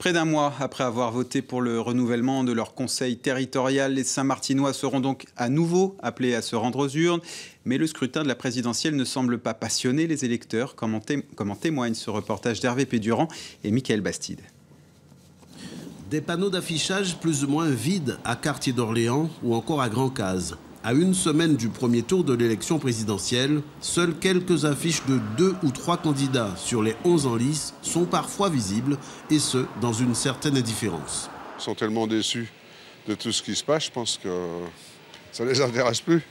Près d'un mois après avoir voté pour le renouvellement de leur conseil territorial, les Saint-Martinois seront donc à nouveau appelés à se rendre aux urnes. Mais le scrutin de la présidentielle ne semble pas passionner les électeurs, comme en témoigne ce reportage d'Hervé Pédurand et Mickaël Bastide. Des panneaux d'affichage plus ou moins vides à Quartier d'Orléans ou encore à Grand-Case. À une semaine du premier tour de l'élection présidentielle, seules quelques affiches de 2 ou 3 candidats sur les 11 en lice sont parfois visibles, et ce, dans une certaine indifférence. Ils sont tellement déçus de tout ce qui se passe, je pense que ça ne les intéresse plus.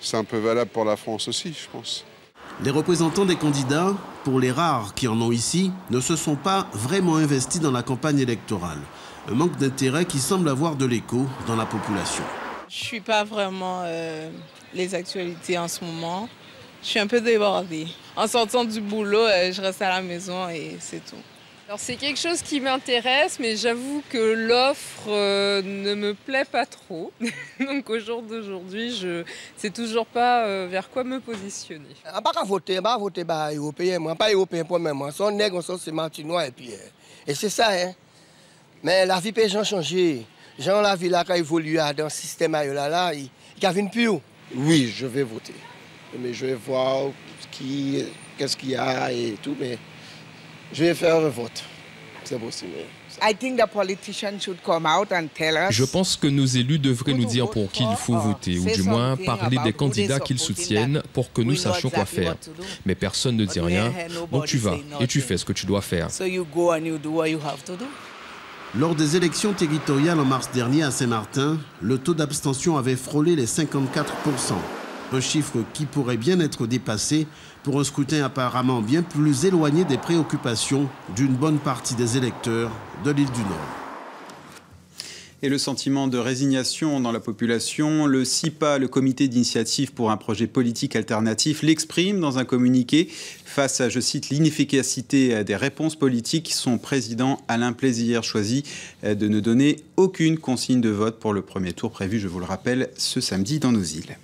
C'est un peu valable pour la France aussi, je pense. Les représentants des candidats, pour les rares qui en ont ici, ne se sont pas vraiment investis dans la campagne électorale. Un manque d'intérêt qui semble avoir de l'écho dans la population. Je ne suis pas vraiment les actualités en ce moment. Je suis un peu débordée. En sortant du boulot, je reste à la maison et c'est tout. Alors c'est quelque chose qui m'intéresse, mais j'avoue que l'offre ne me plaît pas trop. Donc au jour d'aujourd'hui, je ne sais toujours pas vers quoi me positionner. Je ne vais pas voter européen, moi, pas européen pour moi. Son nègre, c'est martinois et c'est ça. Hein. Mais la vie peut changer. Jean la vie là, quand évolue dans le système là, il y a une pure. Oui, je vais voter. Mais je vais voir qu'est-ce qu'il y a et tout, mais je vais faire un vote. C'est possible. Je pense que nos élus devraient nous dire pour qui il faut voter, ou du moins parler des candidats qu'ils soutiennent pour que nous sachions quoi faire. Mais personne ne dit rien, donc tu vas et tu fais ce que tu dois faire. Lors des élections territoriales en mars dernier à Saint-Martin, le taux d'abstention avait frôlé les 54%. Un chiffre qui pourrait bien être dépassé pour un scrutin apparemment bien plus éloigné des préoccupations d'une bonne partie des électeurs de l'île du Nord. Et le sentiment de résignation dans la population, le CIPA, le comité d'initiative pour un projet politique alternatif, l'exprime dans un communiqué face à, je cite, l'inefficacité des réponses politiques. Son président Alain Plaisir choisit de ne donner aucune consigne de vote pour le premier tour prévu, je vous le rappelle, ce samedi dans nos îles.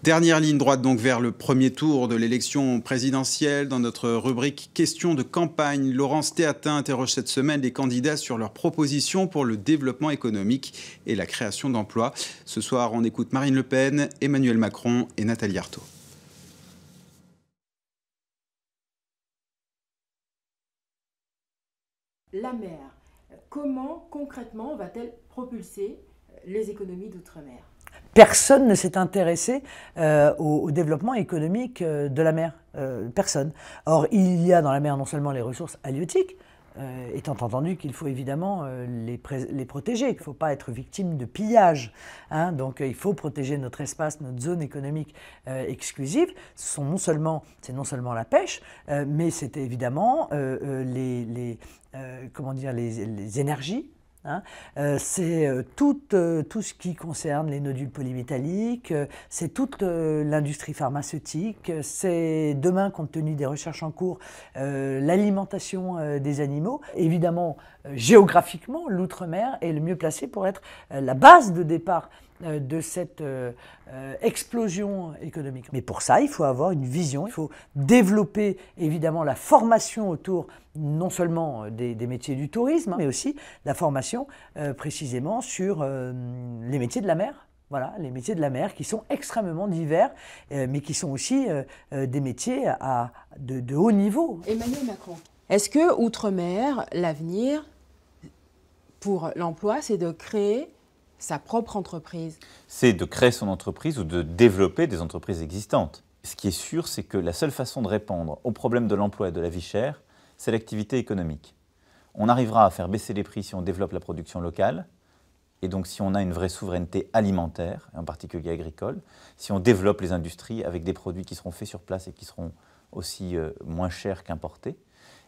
Dernière ligne droite donc vers le premier tour de l'élection présidentielle. Dans notre rubrique questions de campagne, Laurence Théatin interroge cette semaine les candidats sur leurs propositions pour le développement économique et la création d'emplois. Ce soir, on écoute Marine Le Pen, Emmanuel Macron et Nathalie Arthaud. La mer, comment concrètement va-t-elle propulser les économies d'outre-mer ? Personne ne s'est intéressé au développement économique de la mer. Personne. Or, il y a dans la mer non seulement les ressources halieutiques, étant entendu qu'il faut évidemment les protéger. Il ne faut pas être victime de pillage. Hein, donc, il faut protéger notre espace, notre zone économique exclusive. C'est non seulement la pêche, mais c'est évidemment les énergies. Hein, c'est tout ce qui concerne les nodules polymétalliques, c'est toute l'industrie pharmaceutique, c'est demain, compte tenu des recherches en cours, l'alimentation des animaux. Évidemment, géographiquement, l'outre-mer est le mieux placé pour être la base de départ de cette explosion économique. Mais pour ça, il faut avoir une vision, il faut développer évidemment la formation autour non seulement des métiers du tourisme, mais aussi la formation précisément sur les métiers de la mer. Voilà, les métiers de la mer qui sont extrêmement divers, mais qui sont aussi des métiers de haut niveau. Emmanuel Macron, est-ce que outre-mer, l'avenir pour l'emploi, c'est de créer sa propre entreprise? C'est de créer son entreprise ou de développer des entreprises existantes. Ce qui est sûr, c'est que la seule façon de répondre au problème de l'emploi et de la vie chère, c'est l'activité économique. On arrivera à faire baisser les prix si on développe la production locale, et donc si on a une vraie souveraineté alimentaire, en particulier agricole, si on développe les industries avec des produits qui seront faits sur place et qui seront aussi moins chers qu'importés,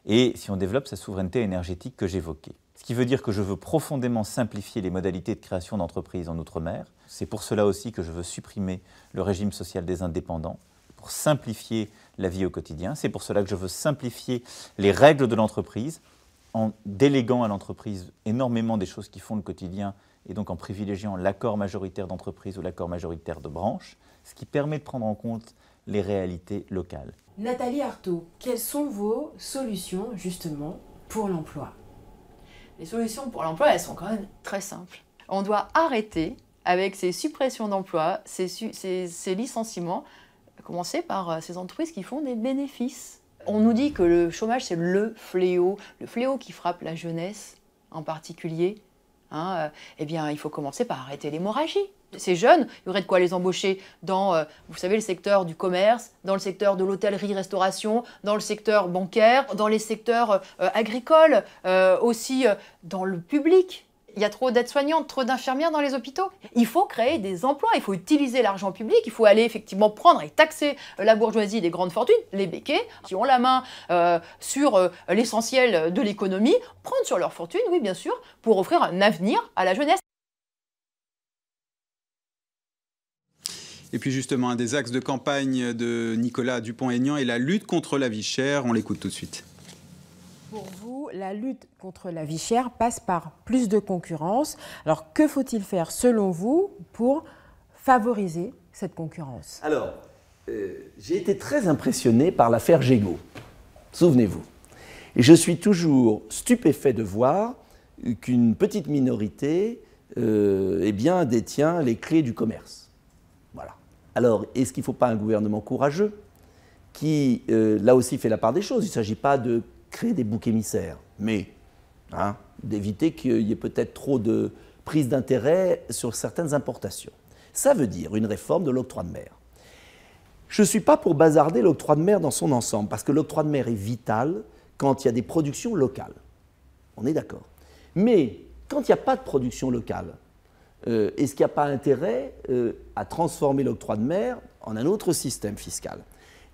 et si on développe sa souveraineté énergétique que j'évoquais. Ce qui veut dire que je veux profondément simplifier les modalités de création d'entreprises en Outre-mer. C'est pour cela aussi que je veux supprimer le régime social des indépendants, pour simplifier la vie au quotidien. C'est pour cela que je veux simplifier les règles de l'entreprise, en déléguant à l'entreprise énormément des choses qui font le quotidien, et donc en privilégiant l'accord majoritaire d'entreprise ou l'accord majoritaire de branche, ce qui permet de prendre en compte les réalités locales. Nathalie Arthaud, quelles sont vos solutions justement pour l'emploi. Les solutions pour l'emploi, elles sont quand même très simples. On doit arrêter avec ces suppressions d'emplois, ces licenciements, commencer par ces entreprises qui font des bénéfices. On nous dit que le chômage, c'est le fléau qui frappe la jeunesse en particulier. Eh bien, il faut commencer par arrêter l'hémorragie. Ces jeunes, il y aurait de quoi les embaucher dans, vous savez, le secteur du commerce, dans le secteur de l'hôtellerie-restauration, dans le secteur bancaire, dans les secteurs agricoles, aussi dans le public. Il y a trop d'aides-soignantes, trop d'infirmières dans les hôpitaux. Il faut créer des emplois, il faut utiliser l'argent public, il faut aller effectivement prendre et taxer la bourgeoisie des grandes fortunes, les béquets, qui ont la main sur l'essentiel de l'économie, prendre sur leur fortune, oui bien sûr, pour offrir un avenir à la jeunesse. Et puis justement, un des axes de campagne de Nicolas Dupont-Aignan est la lutte contre la vie chère. On l'écoute tout de suite. Pour vous, la lutte contre la vie chère passe par plus de concurrence. Alors, que faut-il faire, selon vous, pour favoriser cette concurrence? Alors, j'ai été très impressionné par l'affaire Gégaud, souvenez-vous. Et je suis toujours stupéfait de voir qu'une petite minorité eh bien, détient les clés du commerce. Voilà. Alors, est-ce qu'il ne faut pas un gouvernement courageux qui, là aussi, fait la part des choses? Il ne s'agit pas de créer des boucs émissaires, mais d'éviter qu'il y ait peut-être trop de prise d'intérêt sur certaines importations. Ça veut dire une réforme de l'octroi de mer. Je ne suis pas pour bazarder l'octroi de mer dans son ensemble, parce que l'octroi de mer est vital quand il y a des productions locales. On est d'accord. Mais quand il n'y a pas de production locale, est-ce qu'il n'y a pas intérêt à transformer l'octroi de mer en un autre système fiscal?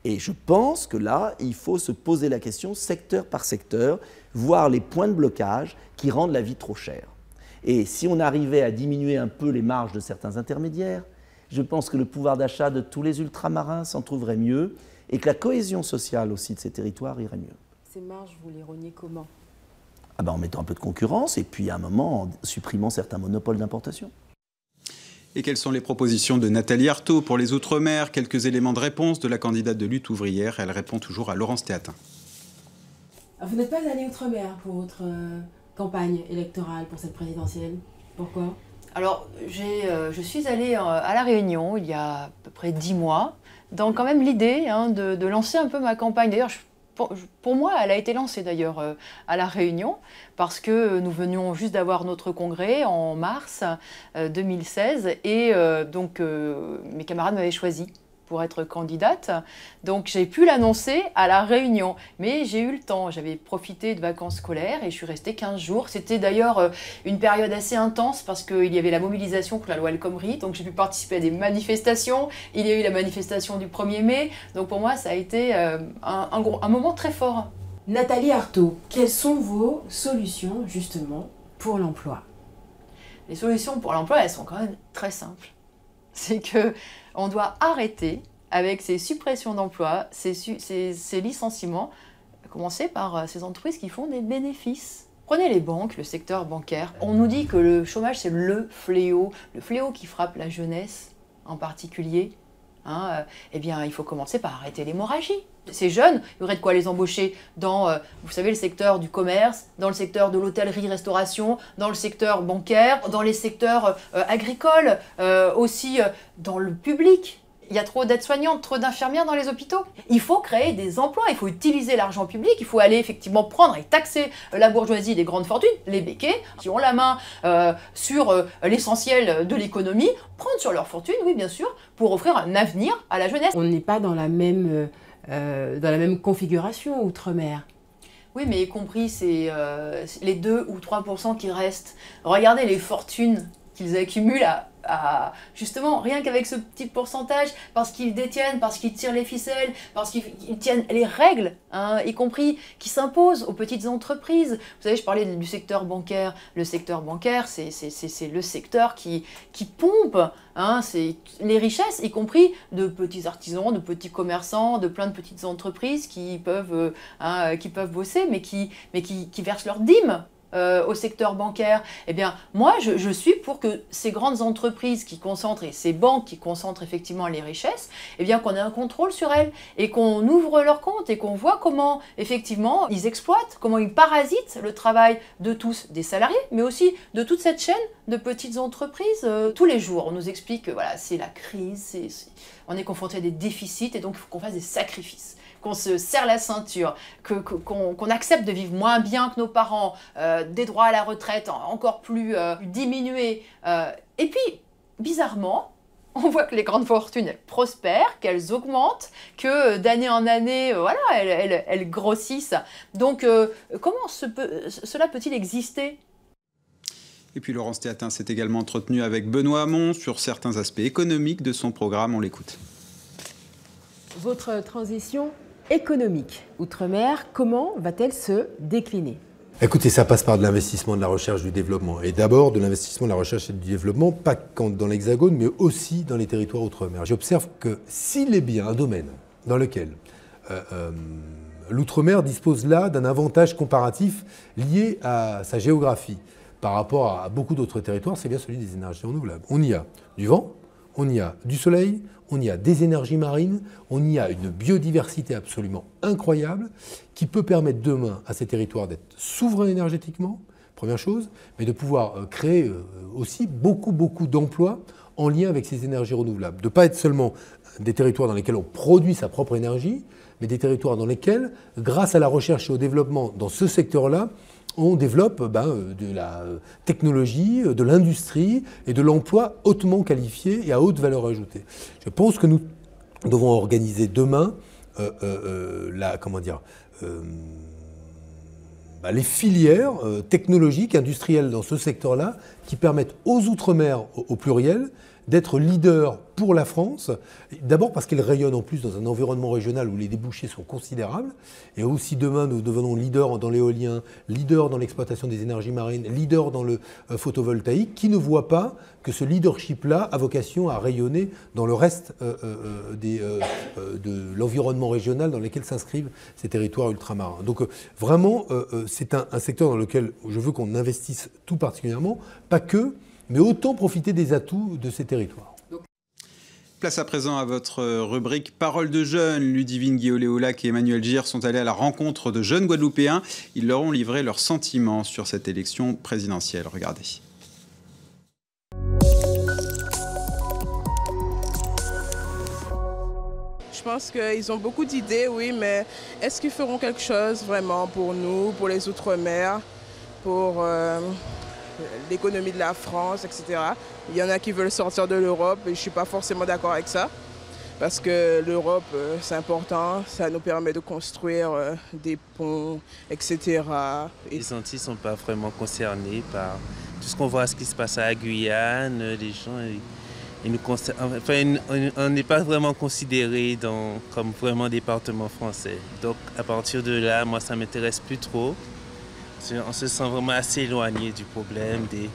Et je pense que là, il faut se poser la question secteur par secteur, voir les points de blocage qui rendent la vie trop chère. Et si on arrivait à diminuer un peu les marges de certains intermédiaires, je pense que le pouvoir d'achat de tous les ultramarins s'en trouverait mieux et que la cohésion sociale aussi de ces territoires irait mieux. Ces marges, vous les reniez comment? En mettant un peu de concurrence et puis à un moment en supprimant certains monopoles d'importation. Et quelles sont les propositions de Nathalie Arthaud pour les Outre-mer? Quelques éléments de réponse de la candidate de lutte ouvrière. Elle répond toujours à Laurence Théatin. Vous n'êtes pas allé Outre-mer pour votre campagne électorale, pour cette présidentielle. Pourquoi? Alors, je suis allée à La Réunion il y a à peu près 10 mois, dans quand même l'idée de lancer un peu ma campagne. D'ailleurs, pour moi, elle a été lancée d'ailleurs à La Réunion, parce que nous venions juste d'avoir notre congrès en mars 2016, et donc mes camarades m'avaient choisi pour être candidate. Donc j'ai pu l'annoncer à La Réunion, mais j'ai eu le temps. J'avais profité de vacances scolaires et je suis restée 15 jours. C'était d'ailleurs une période assez intense parce qu'il y avait la mobilisation contre la loi El Khomri, donc j'ai pu participer à des manifestations. Il y a eu la manifestation du 1er mai, donc pour moi ça a été un moment très fort. Nathalie Arthaud, quelles sont vos solutions justement pour l'emploi? Les solutions pour l'emploi, elles sont quand même très simples. C'est qu'on doit arrêter avec ces suppressions d'emplois, ces licenciements, commencer par ces entreprises qui font des bénéfices. Prenez les banques, le secteur bancaire. On nous dit que le chômage, c'est le fléau qui frappe la jeunesse en particulier. Eh bien, il faut commencer par arrêter l'hémorragie. Ces jeunes, il y aurait de quoi les embaucher dans, vous savez, le secteur du commerce, dans le secteur de l'hôtellerie-restauration, dans le secteur bancaire, dans les secteurs agricoles, aussi dans le public. Il y a trop d'aides-soignantes, trop d'infirmières dans les hôpitaux. Il faut créer des emplois, il faut utiliser l'argent public, il faut aller effectivement prendre et taxer la bourgeoisie des grandes fortunes, les béquets, qui ont la main sur l'essentiel de l'économie, prendre sur leur fortune, oui bien sûr, pour offrir un avenir à la jeunesse. On n'est pas dans la même configuration outre-mer. Oui, mais y compris les 2 ou 3% qui restent. Regardez les fortunes qu'ils accumulent justement, rien qu'avec ce petit pourcentage, parce qu'ils détiennent, parce qu'ils tirent les ficelles, parce qu'ils tiennent les règles, y compris qui s'imposent aux petites entreprises. Vous savez, je parlais du secteur bancaire. Le secteur bancaire, c'est le secteur qui pompe les richesses, y compris de petits artisans, de petits commerçants, de plein de petites entreprises qui peuvent bosser, mais qui versent leurs dîmes au secteur bancaire. Eh bien, moi, je suis pour que ces grandes entreprises qui concentrent, et ces banques qui concentrent effectivement les richesses, eh bien, qu'on ait un contrôle sur elles et qu'on ouvre leurs comptes et qu'on voit comment, effectivement, ils exploitent, comment ils parasitent le travail de tous, des salariés, mais aussi de toute cette chaîne de petites entreprises. Tous les jours, on nous explique que voilà, c'est la crise, on est confronté à des déficits et donc il faut qu'on fasse des sacrifices, qu'on se serre la ceinture, qu'on accepte de vivre moins bien que nos parents, des droits à la retraite encore plus diminués. Et puis, bizarrement, on voit que les grandes fortunes, elles prospèrent, qu'elles augmentent, que d'année en année, voilà, elles grossissent. Donc, comment cela peut-il exister ? Et puis Laurence Théatin s'est également entretenu avec Benoît Hamon sur certains aspects économiques de son programme. On l'écoute. Votre transition économique outre-mer, comment va-t-elle se décliner ? Écoutez, ça passe par de l'investissement, de la recherche, du développement. Et d'abord, de l'investissement, de la recherche et du développement, pas dans l'Hexagone, mais aussi dans les territoires outre-mer. J'observe que s'il est bien un domaine dans lequel l'outre-mer dispose là d'un avantage comparatif lié à sa géographie par rapport à beaucoup d'autres territoires, c'est bien celui des énergies renouvelables. On y a du vent, on y a du soleil, on y a des énergies marines, on y a une biodiversité absolument incroyable qui peut permettre demain à ces territoires d'être souverains énergétiquement, première chose, mais de pouvoir créer aussi beaucoup d'emplois en lien avec ces énergies renouvelables. De ne pas être seulement des territoires dans lesquels on produit sa propre énergie, mais des territoires dans lesquels, grâce à la recherche et au développement dans ce secteur-là, on développe de la technologie, de l'industrie et de l'emploi hautement qualifié et à haute valeur ajoutée. Je pense que nous devons organiser demain les filières technologiques, industrielles dans ce secteur-là qui permettent aux Outre-mer, au pluriel, d'être leader pour la France, d'abord parce qu'elle rayonne en plus dans un environnement régional où les débouchés sont considérables, et aussi demain nous devenons leader dans l'éolien, leader dans l'exploitation des énergies marines, leader dans le photovoltaïque, qui ne voit pas que ce leadership-là a vocation à rayonner dans le reste de l'environnement régional dans lequel s'inscrivent ces territoires ultramarins. Donc vraiment, c'est un secteur dans lequel je veux qu'on investisse tout particulièrement, pas que, mais autant profiter des atouts de ces territoires. Place à présent à votre rubrique Paroles de jeunes. Ludivine Guillaume-Léolac et Emmanuel Gir sont allés à la rencontre de jeunes Guadeloupéens. Ils leur ont livré leurs sentiments sur cette élection présidentielle. Regardez. Je pense qu'ils ont beaucoup d'idées, oui, mais est-ce qu'ils feront quelque chose vraiment pour nous, pour les Outre-mer, pour l'économie de la France, etc. Il y en a qui veulent sortir de l'Europe et je ne suis pas forcément d'accord avec ça. Parce que l'Europe, c'est important, ça nous permet de construire des ponts, etc. Les Antilles ne sont pas vraiment concernés par tout ce qu'on voit, ce qui se passe à la Guyane. Les gens, on n'est pas vraiment considérés comme vraiment département français. Donc à partir de là, moi ça ne m'intéresse plus trop. On se sent vraiment assez éloigné du problème des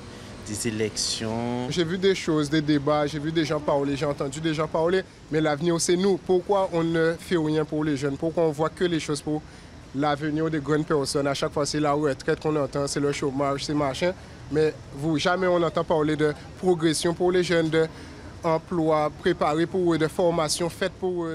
élections. J'ai vu des choses, des débats, j'ai vu des gens parler, j'ai entendu des gens parler, mais l'avenir c'est nous. Pourquoi on ne fait rien pour les jeunes? Pourquoi on voit que les choses pour l'avenir des grandes personnes? À chaque fois c'est la retraite qu'on entend, c'est le chômage, c'est machin. Mais jamais on entend parler de progression pour les jeunes, d'emploi préparé pour eux, de formation faite pour eux.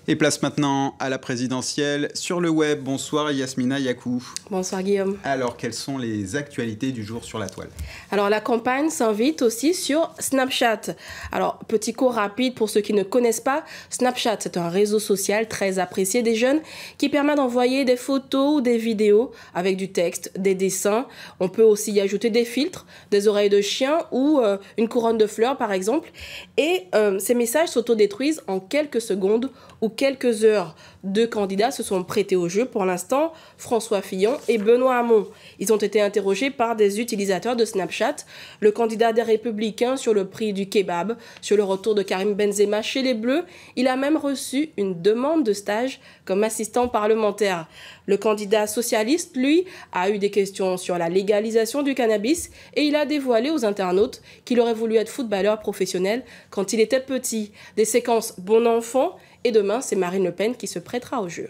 Et place maintenant à la présidentielle sur le web. Bonsoir Yasmina Yakou. Bonsoir Guillaume. Alors, quelles sont les actualités du jour sur la toile? Alors, la campagne s'invite aussi sur Snapchat. Alors, petit cours rapide pour ceux qui ne connaissent pas. Snapchat, c'est un réseau social très apprécié des jeunes qui permet d'envoyer des photos ou des vidéos avec du texte, des dessins. On peut aussi y ajouter des filtres, des oreilles de chien ou une couronne de fleurs par exemple. Et ces messages s'autodétruisent en quelques secondes ou quelques heures. Deux candidats se sont prêtés au jeu pour l'instant, François Fillon et Benoît Hamon. Ils ont été interrogés par des utilisateurs de Snapchat. Le candidat des Républicains sur le prix du kebab, sur le retour de Karim Benzema chez les Bleus. Il a même reçu une demande de stage comme assistant parlementaire. Le candidat socialiste, lui, a eu des questions sur la légalisation du cannabis et il a dévoilé aux internautes qu'il aurait voulu être footballeur professionnel quand il était petit. Des séquences bon enfant. Et demain, c'est Marine Le Pen qui se prêtera au jeu.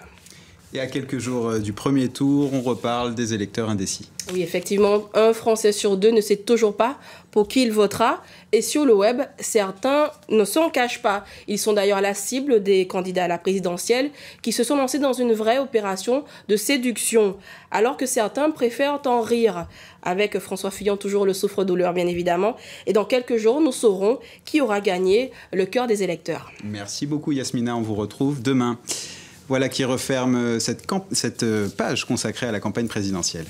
Et à quelques jours du premier tour, on reparle des électeurs indécis. Oui, effectivement, un Français sur deux ne sait toujours pas pour qui il votera. Et sur le web, certains ne s'en cachent pas. Ils sont d'ailleurs la cible des candidats à la présidentielle qui se sont lancés dans une vraie opération de séduction, alors que certains préfèrent en rire. Avec François Fillon, toujours le souffre-douleur, bien évidemment. Et dans quelques jours, nous saurons qui aura gagné le cœur des électeurs. Merci beaucoup, Yasmina. On vous retrouve demain. Voilà qui referme cette page consacrée à la campagne présidentielle.